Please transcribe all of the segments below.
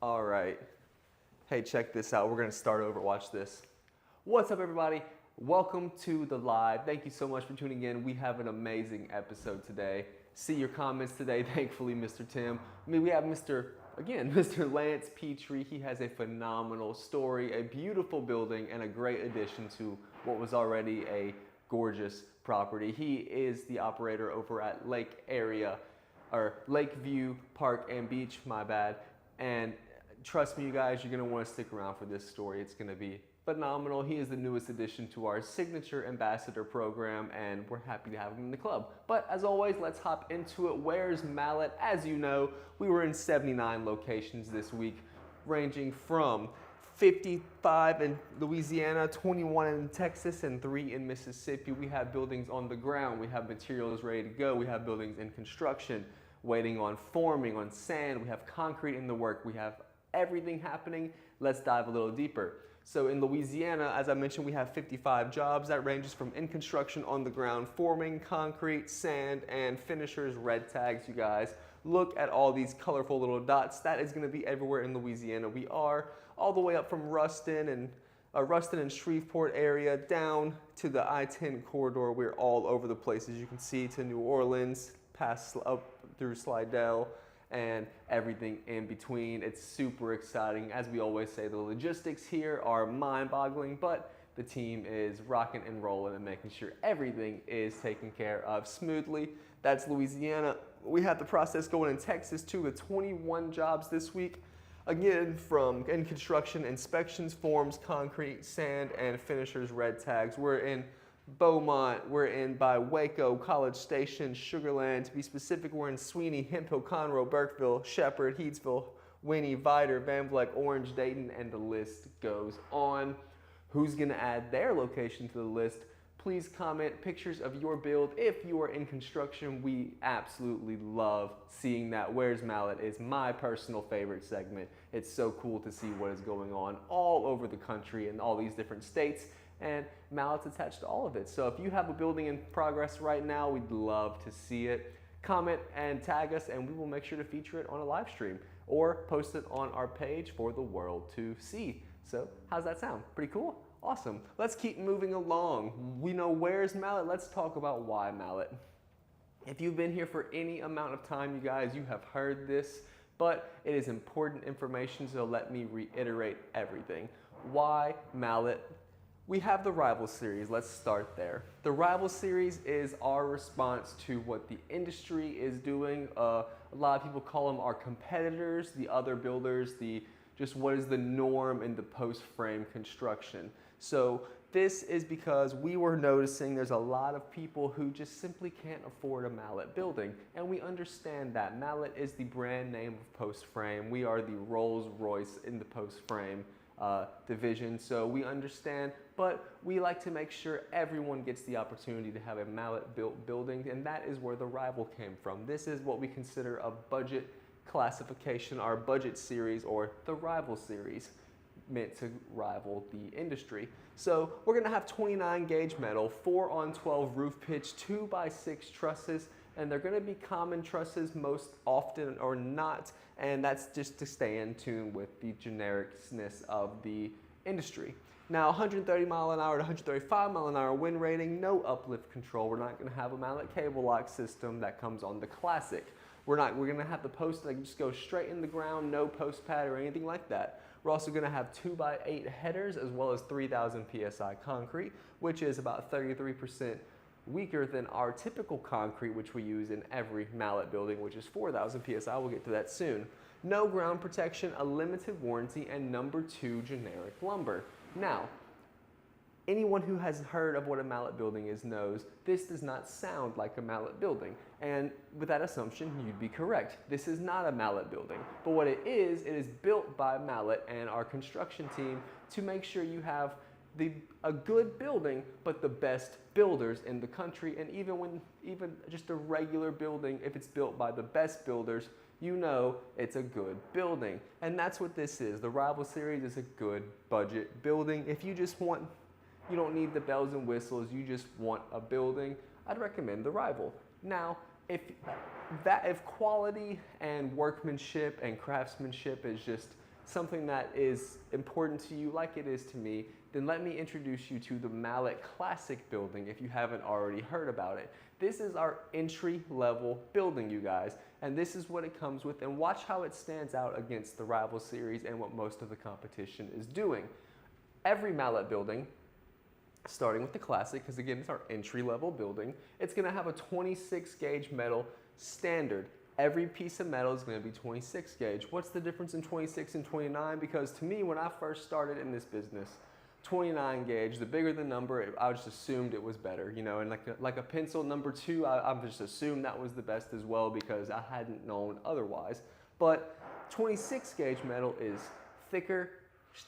All right. Hey, check this out. We're going to start over. Watch this. What's up, everybody? Welcome to the live. Thank you so much for tuning in. We have an amazing episode today. See your comments today, thankfully, Mr. Tim. We have Mr. Lance Pitre. He has a phenomenal story, a beautiful building, and a great addition to what was already a gorgeous property. He is the operator over at Lakeview Park and Beach, my bad. And trust me, you guys, you're going to want to stick around for this story. It's going to be phenomenal. He is the newest addition to our signature ambassador program, and we're happy to have him in the club. But as always, let's hop into it. Where's Mallett? As you know, we were in 79 locations this week, ranging from 55 in Louisiana, 21 in Texas, and 3 in Mississippi. We have buildings on the ground. We have materials ready to go. We have buildings in construction, waiting on forming, on sand. We have concrete in the work. We have everything happening. Let's dive a little deeper. So in Louisiana, as I mentioned, we have 55 jobs. That ranges from in construction, on the ground, forming, concrete, sand, and finishers, red tags, you guys. Look at all these colorful little dots. That is going to be everywhere in Louisiana. We are all the way up from Ruston and Shreveport area down to the I-10 corridor. We're all over the place, as you can see, to New Orleans, past up through Slidell, and everything in between. It's super exciting. As we always say, the logistics here are mind-boggling, but the team is rocking and rolling and making sure everything is taken care of smoothly. That's Louisiana. We have the process going in Texas too, with 21 jobs this week. Again, from in construction, inspections, forms, concrete, sand, and finishers, red tags. We're in Beaumont, we're in by Waco, College Station, Sugar Land. To be specific, we're in Sweeney, Hemphill, Conroe, Burkeville, Shepherd, Heatsville, Winnie, Vidor, Van Vleck, Orange, Dayton, and the list goes on. Who's going to add their location to the list? Please comment pictures of your build if you are in construction. We absolutely love seeing that. Where's Mallett is my personal favorite segment. It's so cool to see what is going on all over the country and all these different states, and Mallett's attached to all of it. So if you have a building in progress right now, we'd love to see it. Comment and tag us, and we will make sure to feature it on a live stream or post it on our page for the world to see. So how's that sound? Pretty cool? Awesome. Let's keep moving along. We know where's Mallett. Let's talk about why Mallett. If you've been here for any amount of time, you guys, you have heard this, but it is important information, so let me reiterate everything. Why Mallett? We have the Rival Series. Let's start there. The Rival Series is our response to what the industry is doing. A lot of people call them our competitors, the other builders, just what is the norm in the post-frame construction. So this is because we were noticing there's a lot of people who just simply can't afford a Mallett building. And we understand that. Mallett is the brand name of post-frame. We are the Rolls-Royce in the post-frame division. So we understand, but we like to make sure everyone gets the opportunity to have a Mallett built building, and that is where the Rival came from. This is what we consider a budget classification, our budget series, or the Rival series, meant to rival the industry. So we're going to have 29 gauge metal, 4-on-12 roof pitch, 2x6 trusses, and they're going to be common trusses most often or not, and that's just to stay in tune with the genericness of the industry. Now, 130 mile an hour to 135 mile an hour wind rating, no uplift control. We're not going to have a Mallett cable lock system that comes on the Classic. We're going to have the post that just go straight in the ground, no post pad or anything like that. We're also going to have 2x8 headers as well as 3,000 PSI concrete, which is about 33% weaker than our typical concrete, which we use in every Mallett building, which is 4,000 PSI. We'll get to that soon. No ground protection, a limited warranty, and number 2 generic lumber. Now, anyone who has heard of what a Mallett building is knows this does not sound like a Mallett building. And with that assumption, you'd be correct. This is not a Mallett building. But what it is built by Mallett and our construction team to make sure you have a good building, but the best builders in the country. And even just a regular building, if it's built by the best builders, you know it's a good building. And that's what this is. The Rival Series is a good budget building. If you just want, you don't need the bells and whistles, you just want a building, I'd recommend the Rival. Now, if quality and workmanship and craftsmanship is just something that is important to you like it is to me, then let me introduce you to the Mallett Classic building if you haven't already heard about it. This is our entry-level building, you guys, and this is what it comes with, and watch how it stands out against the rival series and what most of the competition is doing. Every Mallett building, starting with the Classic, because again, it's our entry-level building, it's gonna have a 26 gauge metal standard. Every piece of metal is going to be 26 gauge. What's the difference in 26 and 29? Because to me, when I first started in this business, 29 gauge, the bigger the number, I just assumed it was better, you know, and like a pencil number 2, I just assumed that was the best as well because I hadn't known otherwise. But 26 gauge metal is thicker,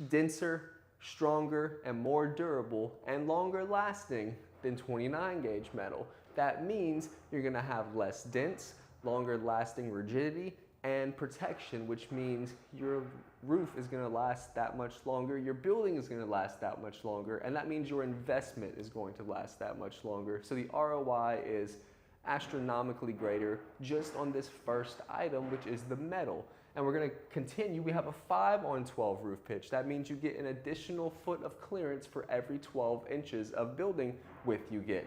denser, stronger, and more durable and longer lasting than 29 gauge metal. That means you're going to have less dents, longer lasting rigidity and protection, which means your roof is going to last that much longer, your building is going to last that much longer, and that means your investment is going to last that much longer. So the ROI is astronomically greater just on this first item, which is the metal. And we're going to continue. We have a 5-on-12 roof pitch. That means you get an additional foot of clearance for every 12 inches of building width you get.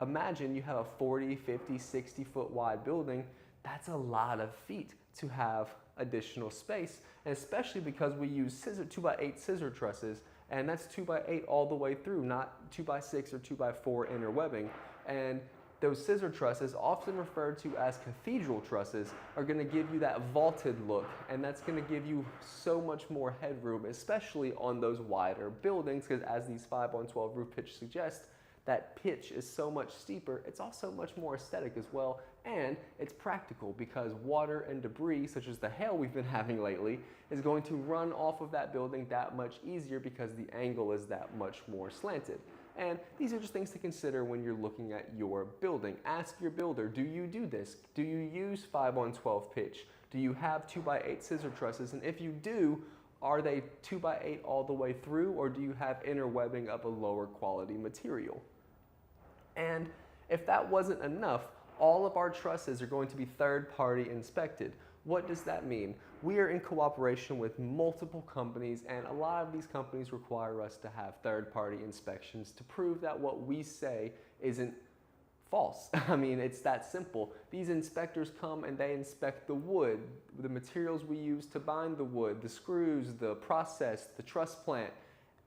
Imagine you have a 40, 50, 60 foot wide building. That's a lot of feet to have additional space, and especially because we use 2x8 scissor trusses, and that's 2x8 all the way through, not 2x6 or 2x4 inner webbing. And those scissor trusses, often referred to as cathedral trusses, are going to give you that vaulted look, and that's going to give you so much more headroom, especially on those wider buildings, because as these 5-on-12 roof pitch suggest, that pitch is so much steeper. It's also much more aesthetic as well, and it's practical because water and debris, such as the hail we've been having lately, is going to run off of that building that much easier because the angle is that much more slanted. And these are just things to consider when you're looking at your building. Ask your builder, do you do this? Do you use 5-on-12 pitch? Do you have 2x8 scissor trusses? And if you do, are they 2x8 all the way through, or do you have inner webbing of a lower quality material? And if that wasn't enough, all of our trusses are going to be third-party inspected. What does that mean? We are in cooperation with multiple companies, and a lot of these companies require us to have third-party inspections to prove that what we say isn't false. I mean, it's that simple. These inspectors come and they inspect the wood, the materials we use to bind the wood, the screws, the process, the truss plant,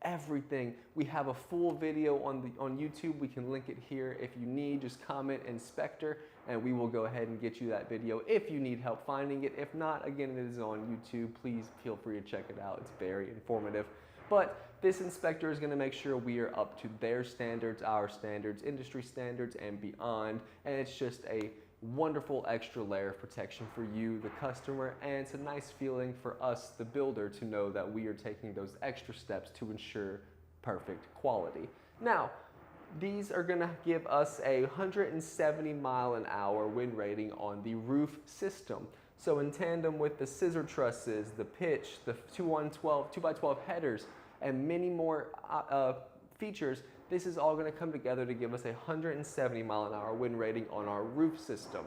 everything. We have a full video on YouTube. We can link it here if you need. Just comment inspector and we will go ahead and get you that video if you need help finding it. If not, again, it is on YouTube. Please feel free to check it out. It's very informative. But this inspector is going to make sure we are up to their standards, our standards, industry standards, and beyond. And it's just a wonderful extra layer of protection for you, the customer, and it's a nice feeling for us, the builder, to know that we are taking those extra steps to ensure perfect quality. Now, these are going to give us a 170-mile-an-hour wind rating on the roof system. So in tandem with the scissor trusses, the pitch, the 2x12 headers, and many more features, this is all going to come together to give us a 170-mile-an-hour wind rating on our roof system.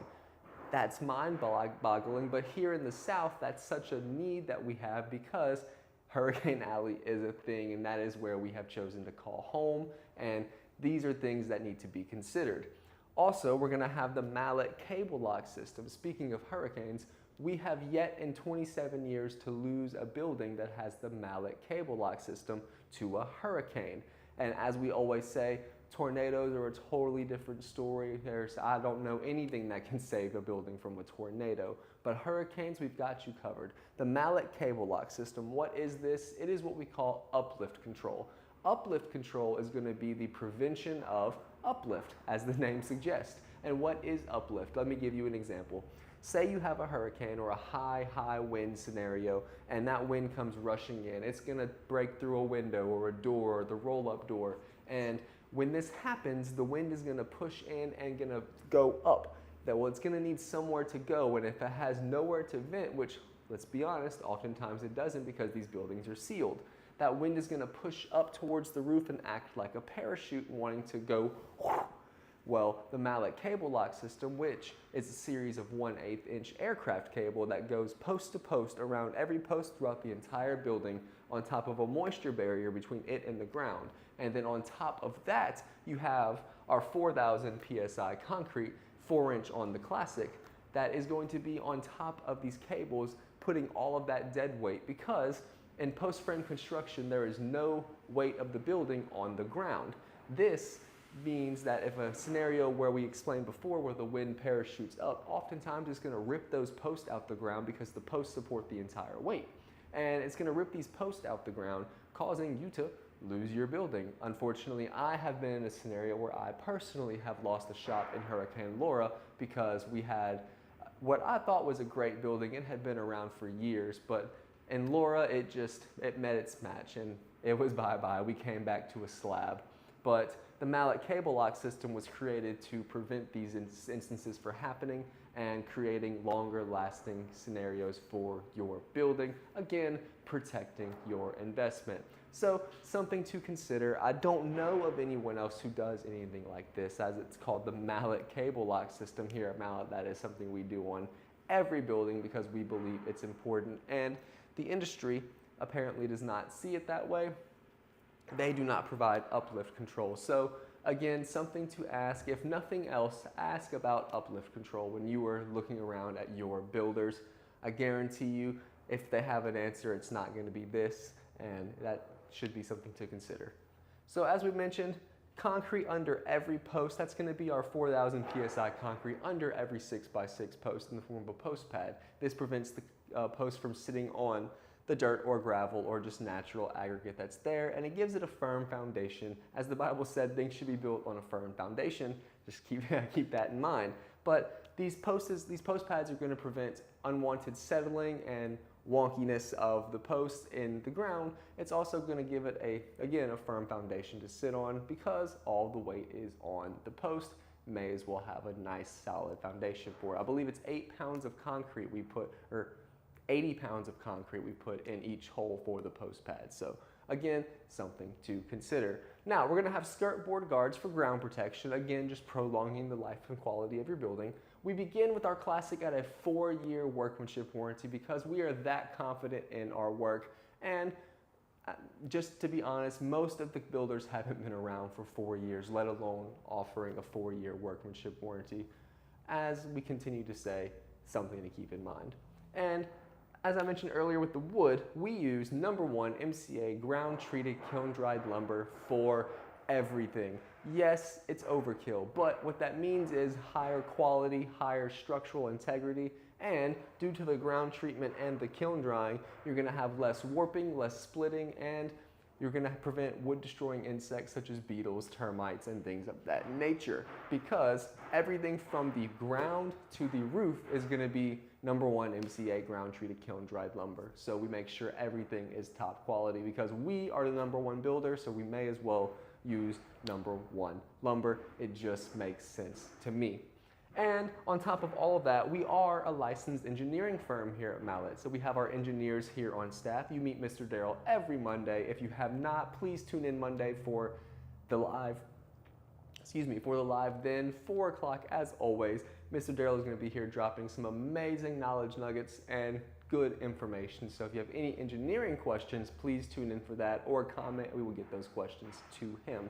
That's mind-boggling, but here in the South, that's such a need that we have because Hurricane Alley is a thing, and that is where we have chosen to call home, and these are things that need to be considered. Also, we're going to have the Mallett cable lock system. Speaking of hurricanes, we have yet in 27 years to lose a building that has the Mallett cable lock system to a hurricane. And as we always say, tornadoes are a totally different story. I don't know anything that can save a building from a tornado, but hurricanes, we've got you covered. The Mallett cable lock system, what is this? It is what we call uplift control. Uplift control is going to be the prevention of uplift, as the name suggests. And what is uplift? Let me give you an example. Say you have a hurricane or a high wind scenario, and that wind comes rushing in. It's going to break through a window or a door or the roll-up door. And when this happens, the wind is going to push in and going to go up. Well, it's going to need somewhere to go, and if it has nowhere to vent, which, let's be honest, oftentimes it doesn't because these buildings are sealed, that wind is going to push up towards the roof and act like a parachute wanting to go Well, the Mallett cable lock system, which is a series of 1/8 inch aircraft cable that goes post to post around every post throughout the entire building on top of a moisture barrier between it and the ground. And then on top of that, you have our 4,000 PSI concrete, 4-inch on the Classic, that is going to be on top of these cables, putting all of that dead weight, because in post-frame construction, there is no weight of the building on the ground. This means that if a scenario where we explained before, where the wind parachutes up, oftentimes it's going to rip those posts out the ground because the posts support the entire weight. And it's going to rip these posts out the ground, causing you to lose your building. Unfortunately, I have been in a scenario where I personally have lost a shop in Hurricane Laura because we had what I thought was a great building. It had been around for years, but in Laura, it met its match and it was bye-bye. We came back to a slab. But the Mallett cable lock system was created to prevent these instances from happening and creating longer lasting scenarios for your building. Again, protecting your investment. So something to consider. I don't know of anyone else who does anything like this, as it's called the Mallett cable lock system here at Mallett. That is something we do on every building because we believe it's important. And the industry apparently does not see it that way. They do not provide uplift control. So again, something to ask. If nothing else, ask about uplift control when you are looking around at your builders. I guarantee you, if they have an answer, it's not going to be this, and that should be something to consider. So as we mentioned, concrete under every post. That's going to be our 4,000 PSI concrete under every 6x6 post in the form of a post pad. This prevents the post from sitting on the dirt or gravel or just natural aggregate that's there, and it gives it a firm foundation. As the Bible said, things should be built on a firm foundation. Just keep that in mind. But these post pads are going to prevent unwanted settling and wonkiness of the post in the ground. It's also going to give it a firm foundation to sit on, because all the weight is on the post. May as well have a nice solid foundation for it. I believe it's 8 pounds of concrete we put, or 80 pounds of concrete we put in each hole for the post pad. So again, something to consider. Now we're going to have skirt board guards for ground protection. Again, just prolonging the life and quality of your building. We begin with our Classic at a 4-year workmanship warranty because we are that confident in our work. And just to be honest, most of the builders haven't been around for 4 years, let alone offering a 4-year workmanship warranty. As we continue to say, something to keep in mind. And as I mentioned earlier with the wood, we use #1 MCA ground treated kiln dried lumber for everything. Yes, it's overkill, but what that means is higher quality, higher structural integrity, and due to the ground treatment and the kiln drying, you're going to have less warping, less splitting, and you're going to prevent wood destroying insects such as beetles, termites, and things of that nature, because everything from the ground to the roof is going to be #1 MCA ground treated kiln dried lumber. So we make sure everything is top quality because we are the #1 builder, so we may as well use #1 lumber. It just makes sense to me. And on top of all of that, we are a licensed engineering firm here at Mallett. So we have our engineers here on staff. You meet Mr. Darrell every Monday. If you have not, please tune in Monday for the live, then 4 o'clock as always. Mr. Darrell is going to be here dropping some amazing knowledge nuggets and good information. So if you have any engineering questions, please tune in for that or comment. We will get those questions to him.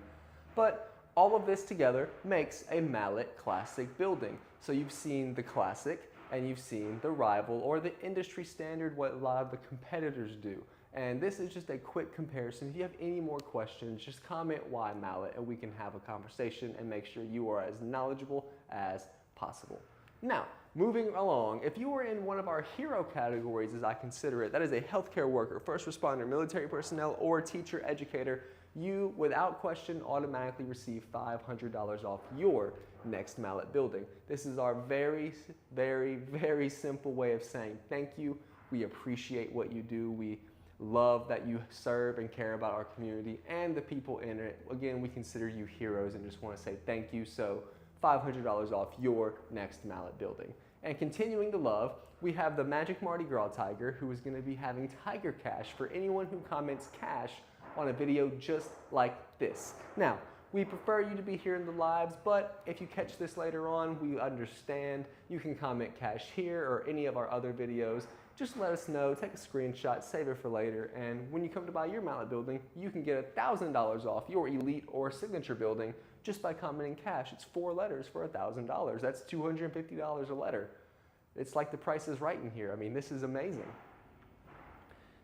But all of this together makes a Mallett Classic building. So you've seen the Classic and you've seen the rival or the industry standard, what a lot of the competitors do. And this is just a quick comparison. If you have any more questions, just comment why Mallett and we can have a conversation and make sure you are as knowledgeable as possible. Now, moving along, if you are in one of our hero categories, as I consider it, that is a healthcare worker, first responder, military personnel, or teacher, educator, you, without question, automatically receive $500 off your next Mallett building. This is our very, very, very simple way of saying thank you. We appreciate what you do. We love that you serve and care about our community and the people in it. Again, we consider you heroes and just want to say thank you. So $500 off your next Mallett building. And continuing the love, we have the Magic Mardi Gras Tiger, who is going to be having Tiger Cash for anyone who comments cash on a video just like this. Now, We prefer you to be here in the lives, but if you catch this later on, we understand. You can comment cash here or any of our other videos. Just let us know, take a screenshot, save it for later, and when you come to buy your Mallett building, you can get $1,000 off your elite or signature building just by commenting cash. It's 4 letters for $1,000. That's $250 a letter. It's like the Price is Right in here. I mean, this is amazing.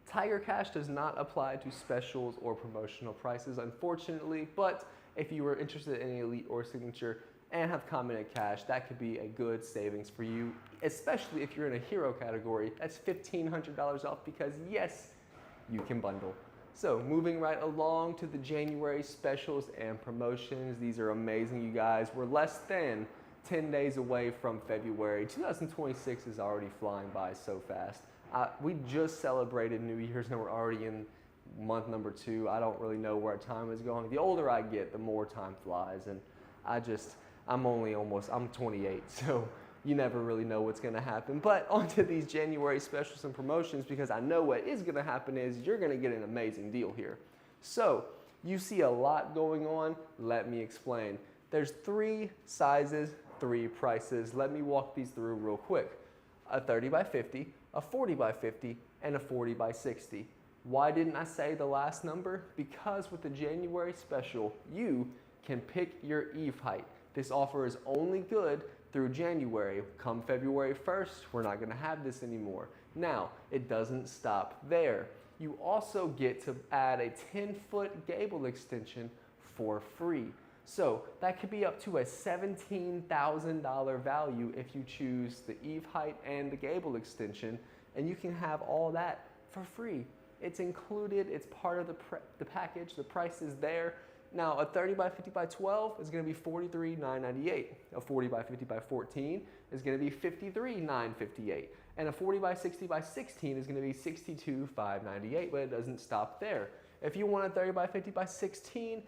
Tiger Cash does not apply to specials or promotional prices, unfortunately, but if you were interested in elite or signature and have commented cash, that could be a good savings for you, especially if you're in a hero category. That's $1,500 off because yes, you can bundle. So moving right along to the January specials and promotions. These are amazing, you guys. We're less than 10 days away from February. 2026 is already flying by so fast. We just celebrated New Year's and we're already in month number 2. I don't really know where time is going. The older I get, the more time flies, and I'm 28, so you never really know what's gonna happen. But onto these January specials and promotions, because I know what is gonna happen is you're gonna get an amazing deal here. So you see a lot going on. Let me explain. There's 3 sizes, 3 prices. Let me walk these through real quick. A 30 by 50, a 40 by 50, and a 40 by 60. Why didn't I say the last number? Because with the January special, you can pick your eave height. This offer is only good through January. Come February 1st, we're not gonna have this anymore. Now, it doesn't stop there. You also get to add a 10-foot gable extension for free. So that could be up to a $17,000 value if you choose the eave height and the gable extension, and you can have all that for free. It's included, it's part of the package, the price is there. Now a 30 by 50 by 12 is gonna be $43,998. A 40 by 50 by 14 is gonna be $53,958. And a 40 by 60 by 16 is gonna be $62,598, but it doesn't stop there. If you want a 30 by 50 by 16,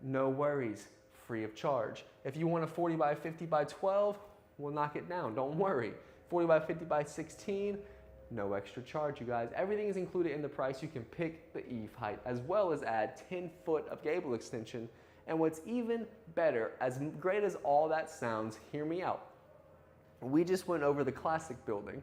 no worries, free of charge. If you want a 40 by 50 by 12, we'll knock it down, don't worry. 40 by 50 by 16, no extra charge, you guys. Everything is included in the price. You can pick the eave height as well as add 10 foot of gable extension. And what's even better, as great as all that sounds, hear me out. We just went over the classic building.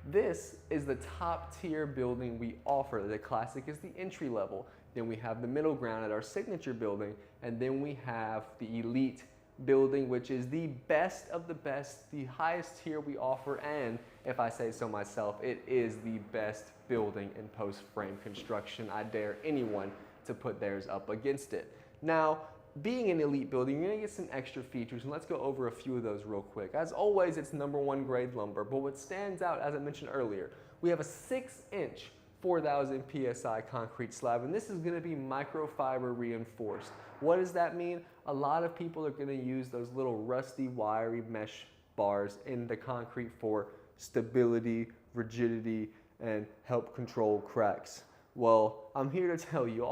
This is the top tier building we offer. The classic is the entry level. Then we have the middle ground at our signature building, and then we have the elite building, which is the best of the best, the highest tier we offer, and if I say so myself, it is the best building in post-frame construction. I dare anyone to put theirs up against it. Now, being an elite building, you're gonna get some extra features, and let's go over a few of those real quick. As always, it's #1 grade lumber, but what stands out, as I mentioned earlier, we have a 6-inch 4,000 PSI concrete slab, and this is gonna be microfiber reinforced. What does that mean? A lot of people are gonna use those little rusty, wiry mesh bars in the concrete for stability, rigidity, and help control cracks. Well, I'm here to tell you,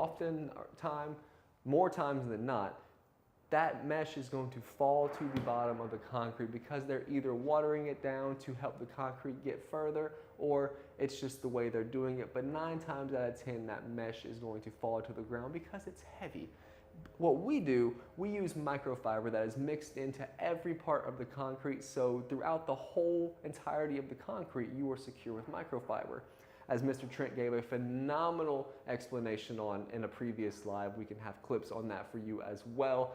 more times than not, that mesh is going to fall to the bottom of the concrete because they're either watering it down to help the concrete get further, or it's just the way they're doing it. But 9 times out of 10, that mesh is going to fall to the ground because it's heavy. What we do, we use microfiber that is mixed into every part of the concrete, so throughout the whole entirety of the concrete, you are secure with microfiber. As Mr. Trent gave a phenomenal explanation on in a previous live, we can have clips on that for you as well.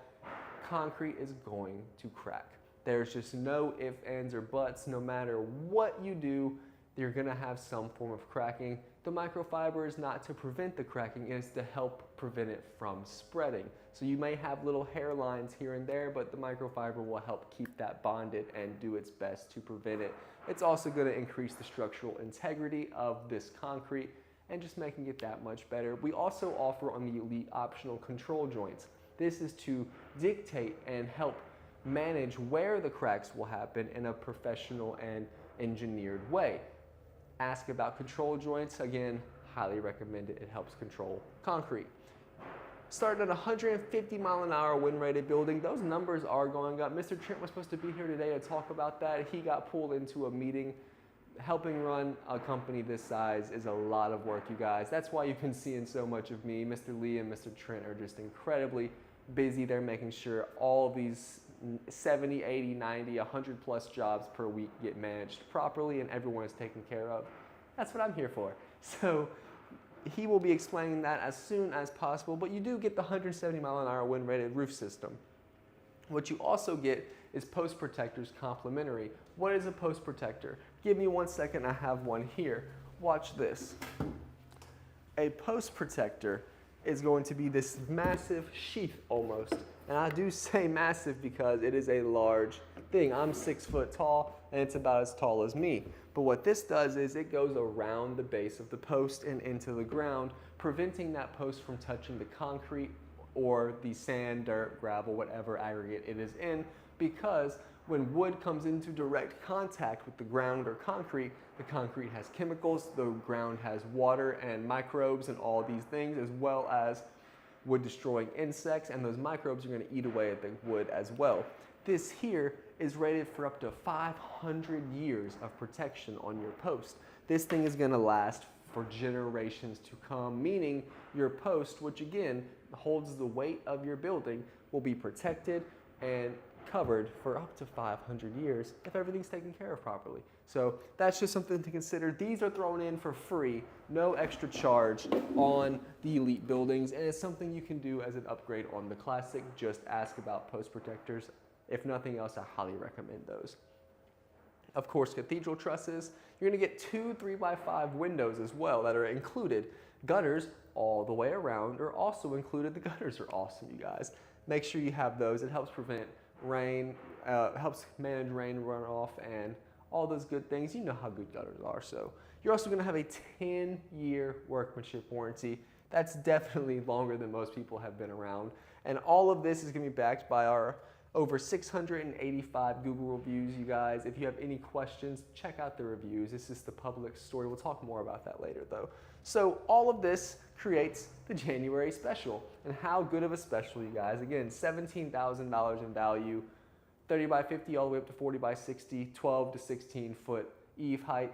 Concrete is going to crack. There's just no ifs, ands, or buts. No matter what you do, you're gonna have some form of cracking. The microfiber is not to prevent the cracking, it is to help prevent it from spreading. So you may have little hairlines here and there, but the microfiber will help keep that bonded and do its best to prevent it. It's also gonna increase the structural integrity of this concrete and just making it that much better. We also offer on the elite optional control joints. This is to dictate and help manage where the cracks will happen in a professional and engineered way. Ask about control joints, again, highly recommend it. It helps control concrete. Starting at 150 mile an hour wind rated building, those numbers are going up. Mr. Trent was supposed to be here today to talk about that. He got pulled into a meeting. Helping run a company this size is a lot of work, you guys. That's why you've been seeing so much of me. Mr. Lee and Mr. Trent are just incredibly busy. They're making sure all of these 70, 80, 90, 100 plus jobs per week get managed properly and everyone is taken care of. That's what I'm here for. So he will be explaining that as soon as possible, but you do get the 170-mile-an-hour wind-rated roof system. What you also get is post protectors complimentary. What is a post protector? Give me 1 second, I have one here. Watch this. A post protector is going to be this massive sheath almost. And I do say massive because it is a large thing. I'm 6 foot tall and it's about as tall as me. But what this does is it goes around the base of the post and into the ground, preventing that post from touching the concrete or the sand, dirt, gravel, whatever aggregate it is in, because when wood comes into direct contact with the ground or concrete, the concrete has chemicals, the ground has water and microbes and all these things, as well as wood destroying insects, and those microbes are going to eat away at the wood as well. This here is rated for up to 500 years of protection on your post. This thing is going to last for generations to come, meaning your post, which again holds the weight of your building, will be protected and covered for up to 500 years if everything's taken care of properly. So that's just something to consider. These are thrown in for free, no extra charge on the elite buildings, and it's something you can do as an upgrade on the classic. Just ask about post protectors. If nothing else, I highly recommend those. Of course, cathedral trusses. You're going to get 2 3x5 windows as well that are included. Gutters all the way around are also included. The gutters are awesome, you guys. Make sure you have those. It helps prevent rain, helps manage rain runoff and all those good things. You know how good gutters are. So you're also going to have a 10-year workmanship warranty. That's definitely longer than most people have been around. And all of this is going to be backed by our over 685 Google reviews, you guys. If you have any questions, check out the reviews. This is the public story. We'll talk more about that later, though. So all of this creates the January special. And how good of a special, you guys. Again, $17,000 in value, 30 by 50 all the way up to 40 by 60, 12 to 16 foot eave height.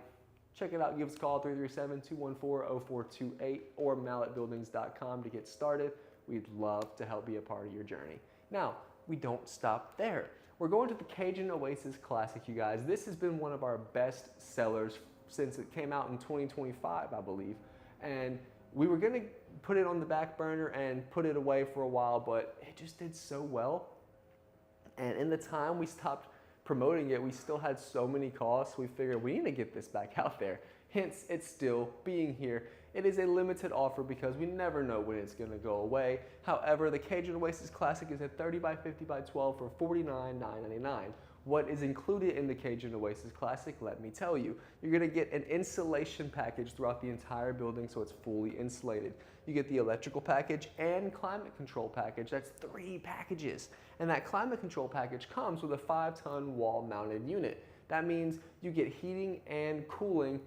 Check it out. Give us a call, 337-214-0428 or mallettbuildings.com to get started. We'd love to help be a part of your journey. Now, we don't stop there. We're going to the Cajun Oasis Classic, you guys. This has been one of our best sellers since it came out in 2025, I believe. And we were gonna put it on the back burner and put it away for a while, but it just did so well. And in the time we stopped promoting it, we still had so many calls, we figured we need to get this back out there. Hence, it's still being here. It is a limited offer because we never know when it's going to go away. However, the Cajun Oasis Classic is at 30 by 50 by 12 for $49,999. What is included in the Cajun Oasis Classic? Let me tell you. You're going to get an insulation package throughout the entire building, so it's fully insulated. You get the electrical package and climate control package. That's 3 packages. And that climate control package comes with a 5-ton wall-mounted unit. That means you get heating and cooling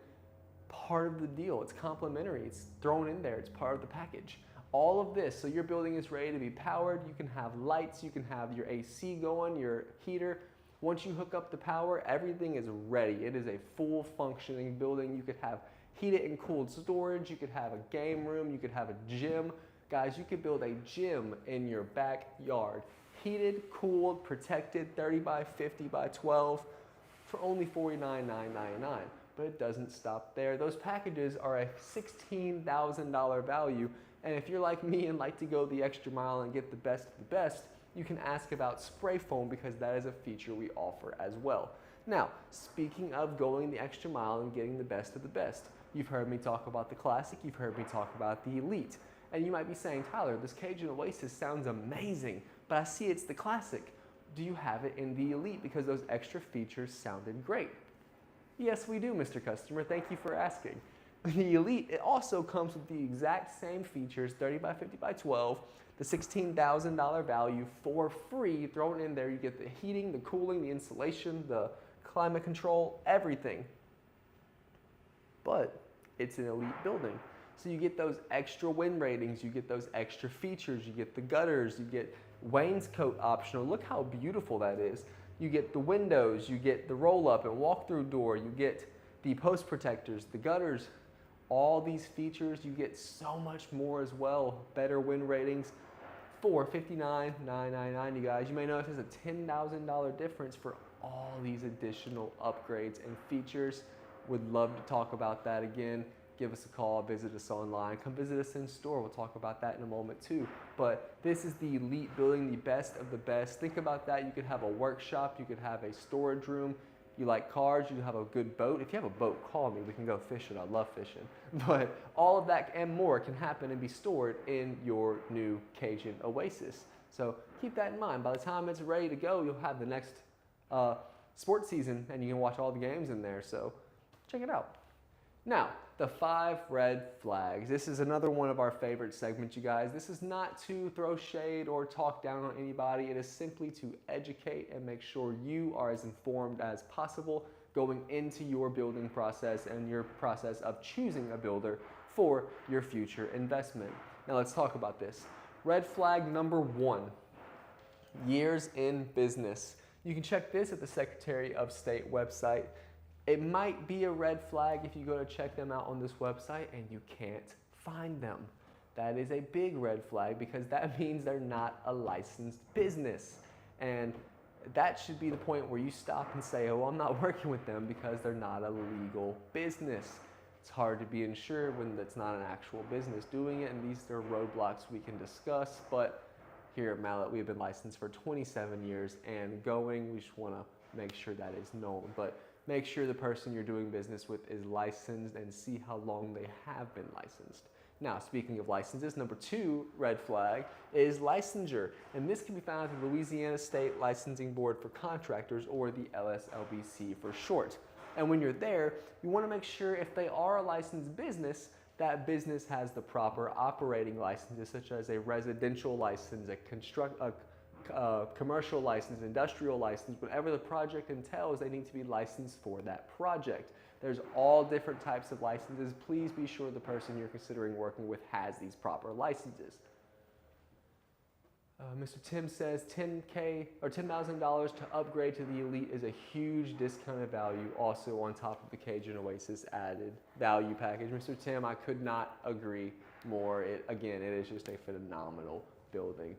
part of the deal. It's complimentary. It's thrown in there. It's part of the package. All of this, so your building is ready to be powered. You can have lights. You can have your AC going, your heater. Once you hook up the power, everything is ready. It is a full functioning building. You could have heated and cooled storage. You could have a game room. You could have a gym. Guys, you could build a gym in your backyard. Heated, cooled, protected, 30 by 50 by 12 for only $49,999. But it doesn't stop there. Those packages are a $16,000 value. And if you're like me and like to go the extra mile and get the best of the best, you can ask about spray foam because that is a feature we offer as well. Now, speaking of going the extra mile and getting the best of the best, you've heard me talk about the Classic, you've heard me talk about the Elite. And you might be saying, Tyler, this Cajun Oasis sounds amazing, but I see it's the Classic. Do you have it in the Elite? Because those extra features sounded great. Yes, we do, Mr. Customer. Thank you for asking. The Elite, it also comes with the exact same features, 30 by 50 by 12, the $16,000 value for free thrown in there. You get the heating, the cooling, the insulation, the climate control, everything. But it's an elite building. So you get those extra wind ratings, you get those extra features, you get the gutters, you get wainscot optional. Look how beautiful that is. You get the windows, you get the roll-up and walk-through door, you get the post protectors, the gutters, all these features. You get so much more as well. Better wind ratings, for $59,999, you guys. You may notice there's a $10,000 difference for all these additional upgrades and features. Would love to talk about that again. Give us a call, visit us online, come visit us in store. We'll talk about that in a moment too. But this is the elite building, the best of the best. Think about that. You could have a workshop, you could have a storage room. You like cars, you have a good boat. If you have a boat, call me. We can go fishing. I love fishing. But all of that and more can happen and be stored in your new Cajun Oasis. So keep that in mind. By the time it's ready to go, you'll have the next sports season and you can watch all the games in there. So check it out. Now, the 5 red flags. This is another one of our favorite segments, you guys. This is not to throw shade or talk down on anybody. It is simply to educate and make sure you are as informed as possible going into your building process and your process of choosing a builder for your future investment. Now, let's talk about this. Red flag number 1, years in business. You can check this at the Secretary of State website. It might be a red flag if you go to check them out on this website and you can't find them. That is a big red flag because that means they're not a licensed business. And that should be the point where you stop and say, oh, I'm not working with them because they're not a legal business. It's hard to be insured when that's not an actual business doing it, and these are roadblocks we can discuss. But here at Mallett, we've been licensed for 27 years and going. We just want to make sure that is known. But make sure the person you're doing business with is licensed and see how long they have been licensed. Now, speaking of licenses, number 2 red flag is licensure. And this can be found at the Louisiana State Licensing Board for Contractors, or the LSLBC for short. And when you're there, you want to make sure if they are a licensed business, that business has the proper operating licenses, such as a residential license, a commercial license, industrial license. Whatever the project entails, they need to be licensed for that project. There's all different types of licenses. Please be sure the person you're considering working with has these proper licenses. Mr. Tim says $10,000 to upgrade to the Elite is a huge discounted value, also on top of the Cajun Oasis added value package. Mr. Tim, I could not agree more. Again, it is just a phenomenal building.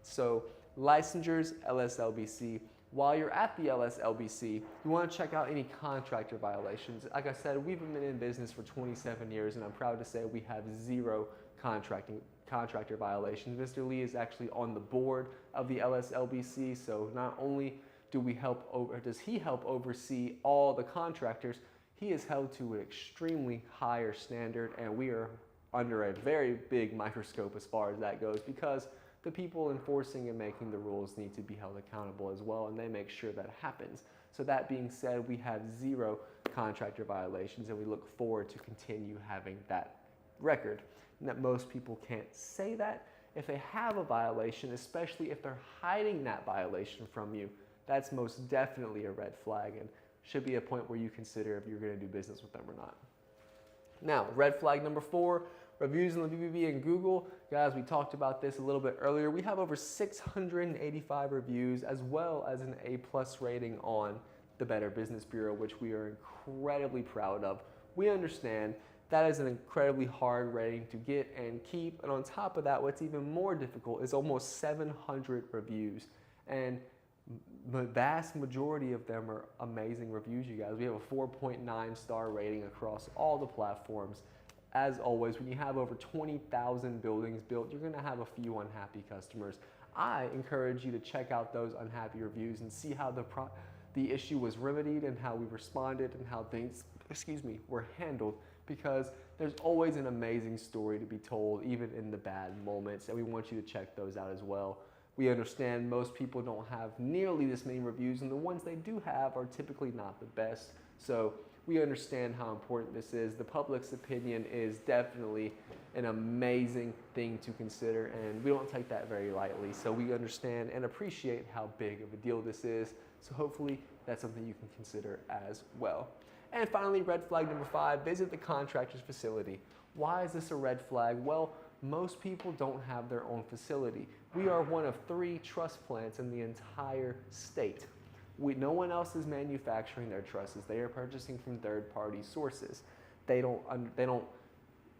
So licensures, LSLBC. While you're at the LSLBC, you want to check out any contractor violations. Like I said, we've been in business for 27 years, and I'm proud to say we have 0 contractor violations. Mr. Lee is actually on the board of the LSLBC, so not only does he help oversee all the contractors, he is held to an extremely higher standard, and we are under a very big microscope as far as that goes, because the people enforcing and making the rules need to be held accountable as well, and they make sure that happens. So that being said, we have 0 contractor violations, and we look forward to continue having that record. And that most people can't say that. If they have a violation, especially if they're hiding that violation from you, that's most definitely a red flag and should be a point where you consider if you're going to do business with them or not. Now, red flag number 4, reviews on the BBB and Google. Guys, we talked about this a little bit earlier. We have over 685 reviews, as well as an A+ rating on the Better Business Bureau, which we are incredibly proud of. We understand that is an incredibly hard rating to get and keep. And on top of that, what's even more difficult is almost 700 reviews. And the vast majority of them are amazing reviews, you guys. We have a 4.9 star rating across all the platforms. As always, when you have over 20,000 buildings built, you're gonna have a few unhappy customers. I encourage you to check out those unhappy reviews and see how the issue was remedied and how we responded and how things, were handled, because there's always an amazing story to be told, even in the bad moments, and we want you to check those out as well. We understand most people don't have nearly this many reviews, and the ones they do have are typically not the best. So we understand how important this is. The public's opinion is definitely an amazing thing to consider, and we don't take that very lightly. So we understand and appreciate how big of a deal this is. So hopefully that's something you can consider as well. And finally, red flag number 5, visit the contractor's facility. Why is this a red flag? Well, most people don't have their own facility. We are one of 3 truss plants in the entire state. No one else is manufacturing their trusses. They are purchasing from third-party sources. They don't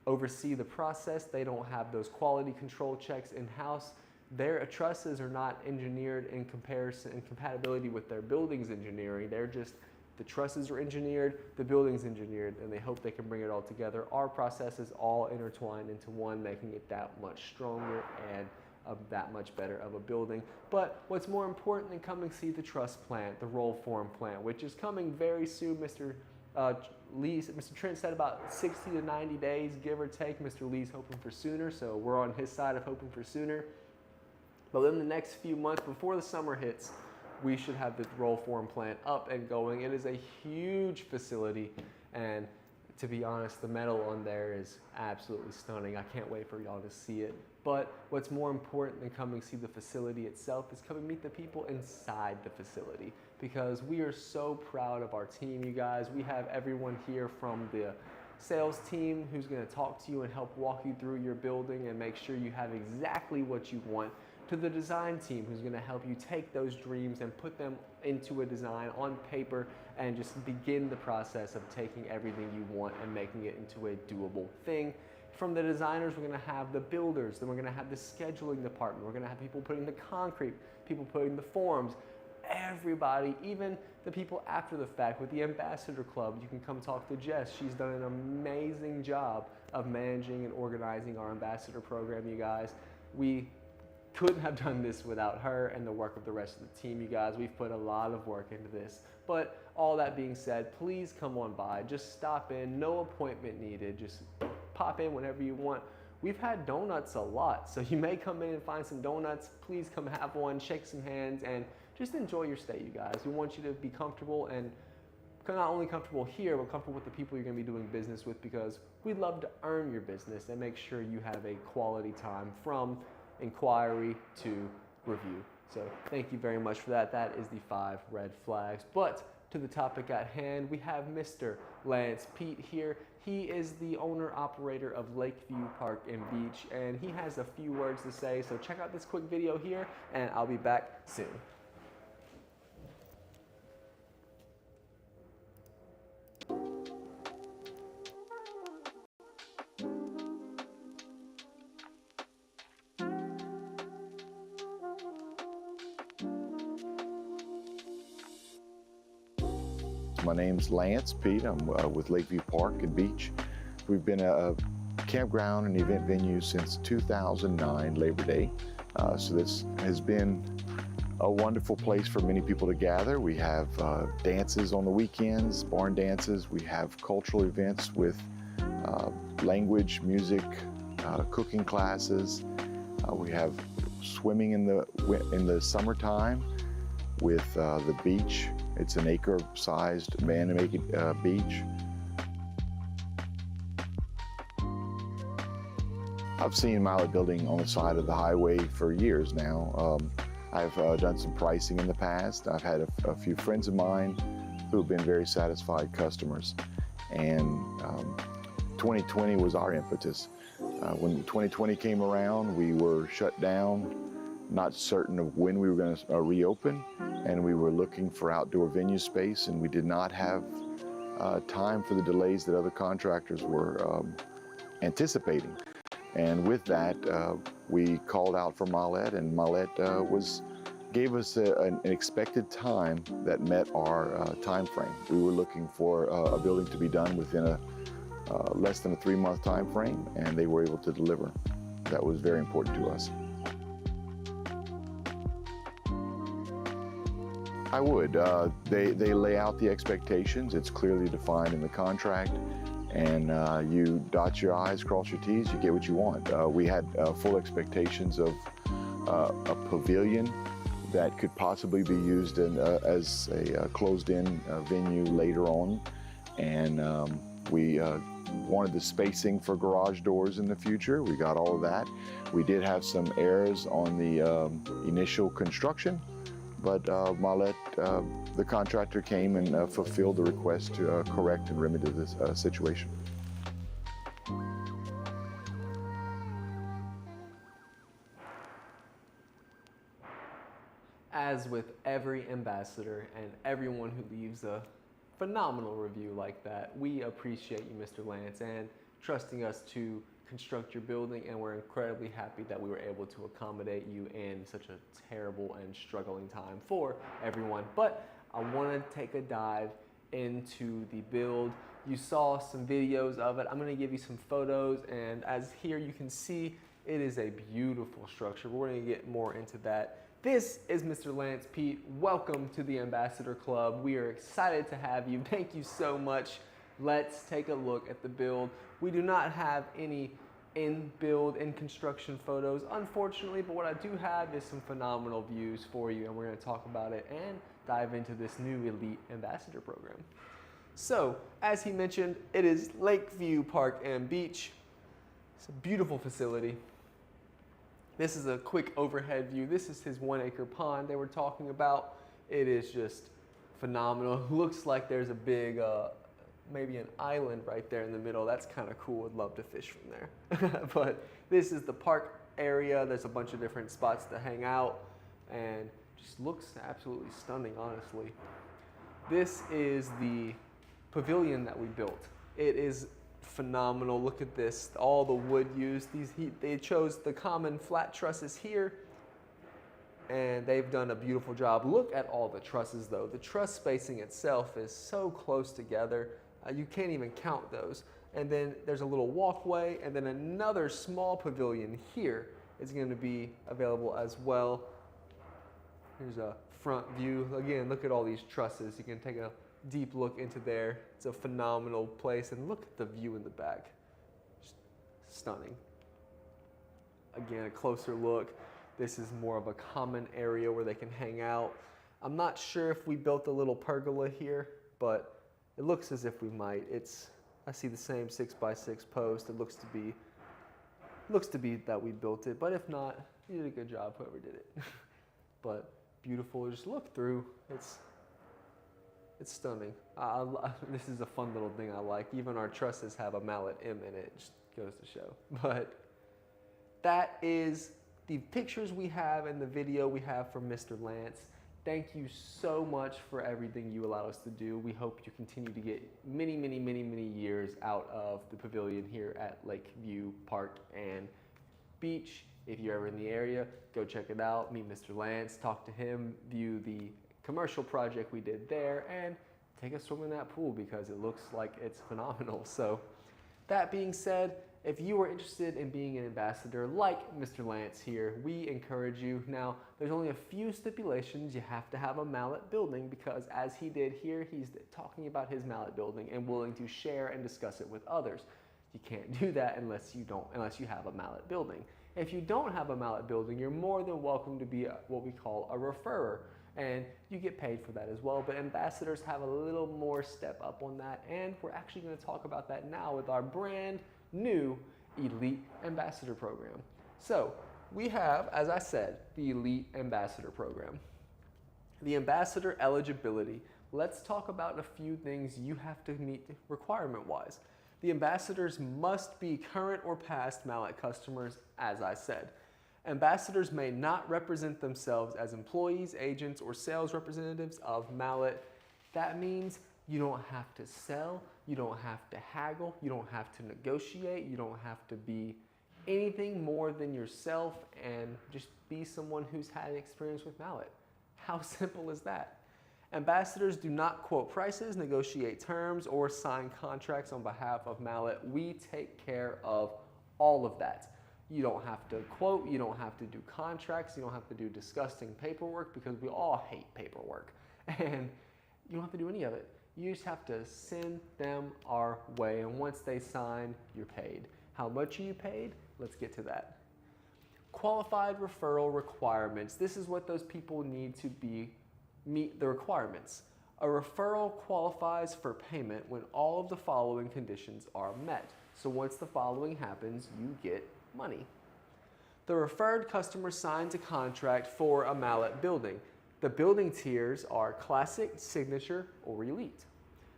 oversee the process. They don't have those quality control checks in-house. their trusses are not engineered in comparison and compatibility with their building's engineering. They're just, the trusses are engineered, the building's engineered, and they hope they can bring it all together. Our process is all intertwined into one, making it that much stronger and that much better of a building. But what's more important than coming see the truss plant, the roll form plant, which is coming very soon. Mr. Trent said about 60 to 90 days, give or take. Mr. Lee's hoping for sooner, so we're on his side of hoping for sooner. But in the next few months, before the summer hits, we should have the roll form plant up and going. It is a huge facility, and to be honest, the metal on there is absolutely stunning. I can't wait for y'all to see it. But what's more important than coming see the facility itself is coming meet the people inside the facility, because we are so proud of our team, you guys. We have everyone here from the sales team who's going to talk to you and help walk you through your building and make sure you have exactly what you want, to the design team who's going to help you take those dreams and put them into a design on paper and just begin the process of taking everything you want and making it into a doable thing. From the designers, we're going to have the builders, then we're going to have the scheduling department, we're going to have people putting the concrete, people putting the forms, everybody, even the people after the fact with the Ambassador Club. You can come talk to Jess. She's done an amazing job of managing and organizing our ambassador program, you guys. We couldn't have done this without her and the work of the rest of the team, you guys. We've put a lot of work into this. But all that being said, please come on by. Just stop in. No appointment needed. Just pop in whenever you want. We've had donuts a lot, so you may come in and find some donuts. Please come have one, shake some hands, and just enjoy your stay, you guys. We want you to be comfortable, and not only comfortable here, but comfortable with the people you're going to be doing business with, because we'd love to earn your business and make sure you have a quality time from inquiry to review. So thank you very much for that. That is the 5 red flags. But to the topic at hand, we have Mr. Lance Pete here. He is the owner-operator of Lakeview Park and Beach, and he has a few words to say. So check out this quick video here, and I'll be back soon. My name's Lance Pete. I'm with Lakeview Park and Beach. We've been a campground and event venue since 2009, Labor Day. So this has been a wonderful place for many people to gather. We have dances on the weekends, barn dances. We have cultural events with language, music, cooking classes. We have swimming in the summertime with the beach. It's an acre-sized man-made beach. I've seen Mallett building on the side of the highway for years now. I've done some pricing in the past. I've had a few friends of mine who have been very satisfied customers. And 2020 was our impetus. When 2020 came around, we were shut down, not certain of when we were going to reopen, and we were looking for outdoor venue space, and we did not have time for the delays that other contractors were anticipating. And with that, we called out for Mallett, and Mallett gave us an expected time that met our time frame. We were looking for a building to be done within a less than a 3-month time frame, and they were able to deliver. That was very important to us. I would. They lay out the expectations. It's clearly defined in the contract, and you dot your I's, cross your T's, you get what you want. We had full expectations of a pavilion that could possibly be used as a closed-in venue later on, and we wanted the spacing for garage doors in the future. We got all of that. We did have some errors on the initial construction, but Mallett, the contractor, came and fulfilled the request to correct and remedy this situation. As with every ambassador and everyone who leaves a phenomenal review like that, we appreciate you, Mr. Lance, and trusting us to construct your building, and we're incredibly happy that we were able to accommodate you in such a terrible and struggling time for everyone. But I want to take a dive into the build. You saw some videos of it. I'm going to give you some photos, and as here you can see, it is a beautiful structure. We're going to get more into that. This is Mr. Lance Pete. Welcome to the Ambassador Club. We are excited to have you. Thank you so much. Let's take a look at the build. We do not have any in-build, in-construction photos, unfortunately, but what I do have is some phenomenal views for you, and we're going to talk about it and dive into this new Elite Ambassador program. So, as he mentioned, it is Lakeview Park Beach. It's a beautiful facility. This is a quick overhead view. This is his 1 acre pond they were talking about. It is just phenomenal. Looks like there's a big, maybe an island right there in the middle. That's kind of cool. Would love to fish from there. But this is the park area. There's a bunch of different spots to hang out, and just looks absolutely stunning, honestly. This is the pavilion that we built. It is phenomenal. Look at this, all the wood used. They chose the common flat trusses here, and they've done a beautiful job. Look at all the trusses though. The truss spacing itself is so close together. You can't even count those. And then there's a little walkway, and then another small pavilion here is going to be available as well. Here's a front view. Again, look at all these trusses. You can take a deep look into there. It's a phenomenal place, and look at the view in the back. Just stunning. Again, a closer look. This is more of a common area where they can hang out. I'm not sure if we built a little pergola here, but it looks as if we might. I see the same 6x6 post. It looks to be that we built it, but if not, you did a good job, whoever did it. But beautiful. Just look through. It's stunning. This is a fun little thing I like. Even our trusses have a Mallett M in it. Just goes to show. But that is the pictures we have and the video we have from Mr. Lance. Thank you so much for everything you allow us to do. We hope you continue to get many, many, many, many years out of the pavilion here at Lakeview Park and Beach. If you're ever in the area, go check it out. Meet Mr. Lance, talk to him, view the commercial project we did there, and take a swim in that pool because it looks like it's phenomenal. So that being said, if you are interested in being an ambassador like Mr. Lance here, we encourage you. Now, there's only a few stipulations. You have to have a Mallett building because as he did here, he's talking about his Mallett building and willing to share and discuss it with others. You can't do that unless you have a Mallett building. If you don't have a Mallett building, you're more than welcome to be what we call a referrer, and you get paid for that as well. But ambassadors have a little more step up on that, and we're actually going to talk about that now with our brand new Elite Ambassador Program. So we have, as I said, the Elite Ambassador Program. The ambassador eligibility. Let's talk about a few things you have to meet requirement-wise. The ambassadors must be current or past Mallett customers, as I said. Ambassadors may not represent themselves as employees, agents, or sales representatives of Mallett. That means you don't have to sell, you don't have to haggle, you don't have to negotiate, you don't have to be anything more than yourself and just be someone who's had experience with Mallett. How simple is that? Ambassadors do not quote prices, negotiate terms, or sign contracts on behalf of Mallett. We take care of all of that. You don't have to quote, you don't have to do contracts, you don't have to do disgusting paperwork because we all hate paperwork. And you don't have to do any of it. You just have to send them our way, and once they sign, you're paid. How much are you paid? Let's get to that. Qualified referral requirements. This is what those people need to meet the requirements. A referral qualifies for payment when all of the following conditions are met. So once the following happens, you get money. The referred customer signs a contract for a Mallett building. The building tiers are Classic, Signature, or Elite.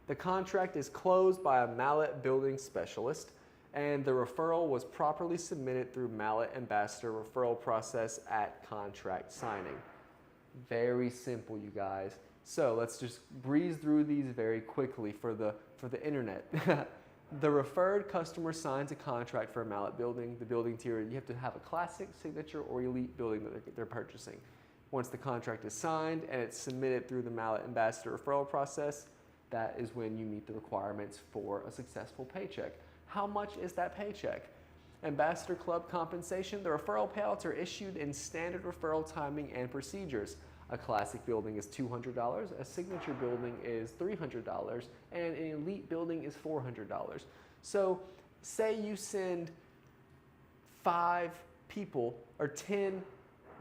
The contract is closed by a Mallett building specialist, and the referral was properly submitted through Mallett Ambassador referral process at contract signing. Very simple, you guys. So let's just breeze through these very quickly for the internet. The referred customer signs a contract for a Mallett building. The building tier, you have to have a classic, signature, or elite building that they're purchasing. Once the contract is signed and it's submitted through the Mallett Ambassador referral process, that is when you meet the requirements for a successful paycheck. How much is that paycheck? Ambassador Club compensation, the referral payouts are issued in standard referral timing and procedures. A classic building is $200, a signature building is $300, and an elite building is $400. So say you send 5 people or 10,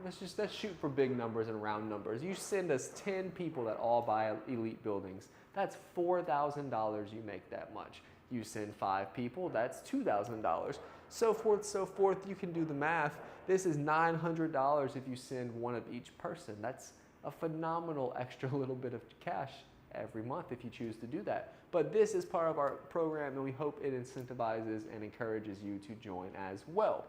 let's shoot for big numbers and round numbers. You send us 10 people that all buy elite buildings. That's $4,000 you make that much. You send 5 people, that's $2,000. So forth, you can do the math. This is $900 if you send one of each person. That's a phenomenal extra little bit of cash every month if you choose to do that. But this is part of our program, and we hope it incentivizes and encourages you to join as well.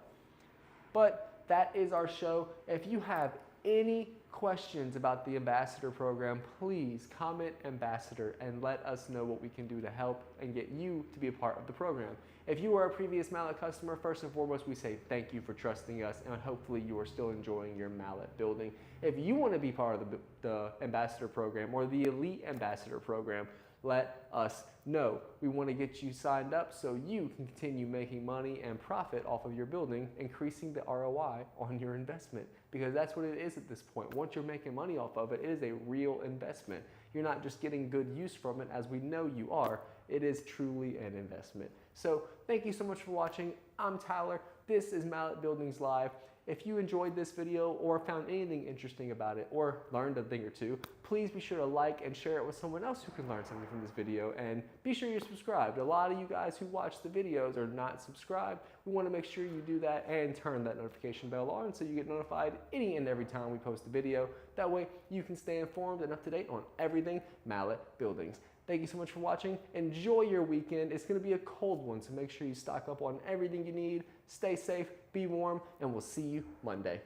But that is our show. If you have any questions about the Ambassador program, please comment Ambassador and let us know what we can do to help and get you to be a part of the program. If you are a previous Mallett customer, first and foremost, we say thank you for trusting us, and hopefully you are still enjoying your Mallett building. If you want to be part of the Ambassador program or the Elite Ambassador program, let us know. We want to get you signed up so you can continue making money and profit off of your building, increasing the ROI on your investment, because that's what it is at this point. Once you're making money off of it, it is a real investment. You're not just getting good use from it, as we know you are. It is truly an investment. So thank you so much for watching. I'm Tyler. This is Mallett Buildings Live. If you enjoyed this video or found anything interesting about it or learned a thing or two, please be sure to like and share it with someone else who can learn something from this video, and be sure you're subscribed. A lot of you guys who watch the videos are not subscribed. We want to make sure you do that and turn that notification bell on so you get notified any and every time we post a video. That way you can stay informed and up to date on everything Mallett Buildings. Thank you so much for watching. Enjoy your weekend. It's going to be a cold one, so make sure you stock up on everything you need. Stay safe, be warm, and we'll see you Monday.